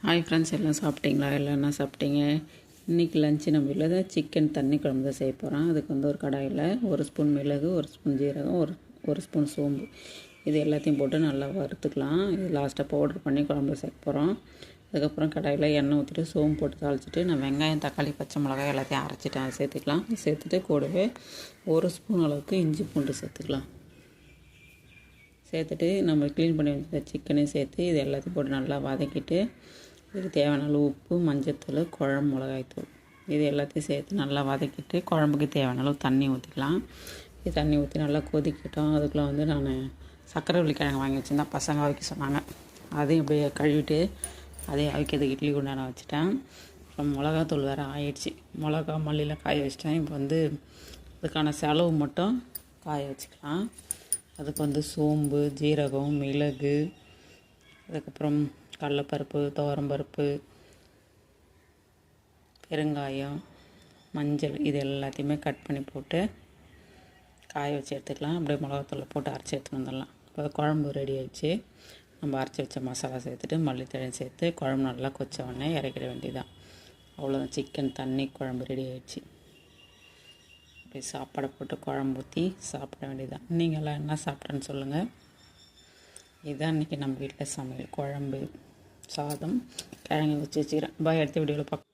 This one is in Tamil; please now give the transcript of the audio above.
ஹாய் ஃப்ரெண்ட்ஸ், எல்லாம் சாப்பிட்டீங்களா? எல்லாம் என்ன சாப்பிட்டீங்க? இன்றைக்கி லஞ்சு நம்ம வீட்டில் சிக்கன் தண்ணி குழம்பு தான் செய்ய போகிறோம். அதுக்கு ஒரு கடாயில் 1 ஸ்பூன் மிளகு, 1 ஸ்பூன் ஜீரகம், ஒரு ஸ்பூன் சோம்பு, இது எல்லாத்தையும் போட்டு நல்லா வறுத்துக்கலாம். இது லாஸ்ட்டாக பவுடர் பண்ணி குழம்பு சேர்க்க போகிறோம். அதுக்கப்புறம் கடாயில் எண்ணெய் ஊற்றிட்டு சோம்பு போட்டு தாளிச்சிட்டு நான் வெங்காயம், தக்காளி, பச்சை மிளகாய் எல்லாத்தையும் அரைச்சிட்டு அதை சேர்த்துக்கலாம். சேர்த்துட்டு கூடவே 1 ஸ்பூன் அளவுக்கு இஞ்சி பூண்டு சேர்த்துக்கலாம். சேர்த்துட்டு நம்ம க்ளீன் பண்ணி வச்சுருக்க சிக்கனையும் சேர்த்து இது எல்லாத்தையும் போட்டு நல்லா வதக்கிட்டு இதுக்கு தேவையான அளவு உப்பு, மஞ்சத்தூள், குழம்பு மிளகாய்த்தூள் இது எல்லாத்தையும் சேர்த்து நல்லா வதக்கிட்டு குழம்புக்கு தேவையான அளவு தண்ணி ஊற்றிக்கலாம். இது தண்ணி ஊற்றி நல்லா கொதிக்கட்டும். அதுக்குள்ளே நான் சக்கரை கிழங்கு வாங்கி வச்சுருந்தேன். பசங்க அவிக்க சொன்னாங்க. அதையும் அப்படியே கழுவிட்டு அதையும் அவிக்கிறதுக்கு இட்லி குண்டான வச்சுட்டேன். அப்புறம் மிளகாத்தூள் வேறு ஆயிடுச்சு. மிளகா மல்லியில் காய வச்சிட்டேன். இப்போ அதுக்கான செலவு மட்டும் காய வச்சுக்கலாம். அதுக்கு சோம்பு, ஜீரகம், மிளகு, அதுக்கப்புறம் கடலைப்பருப்பு, துவரம்பருப்பு, பெருங்காயம், மஞ்சள் இது எல்லாத்தையுமே கட் பண்ணி போட்டு காய வச்சு எடுத்துக்கலாம். அப்படியே மிளகாத்தூளை போட்டு அரைச்சி எடுத்துகிட்டு வந்துடலாம். இப்போ குழம்பு ரெடி ஆகிடுச்சு. நம்ம அரைச்சி வச்ச மசாலா சேர்த்துட்டு மல்லித்தழை சேர்த்து குழம்பு நல்லா கொச்ச உடனே இறக்கிட வேண்டியதான். அவ்வளோதான், சிக்கன் தண்ணி குழம்பு ரெடி ஆகிடுச்சு. அப்படி சாப்பாடை போட்டு குழம்பு ஊற்றி சாப்பிட வேண்டியதான். நீங்கள்லாம் என்ன சாப்பிட்டேன்னு சொல்லுங்கள். இதுதான் இன்றைக்கி நம்ம வீட்டில் சமையல். குழம்பு, சாதம், கிழங்கு வச்சு வச்சுக்கிறேன். பாய், அடுத்த வீடியோவில் பார்க்கலாம்.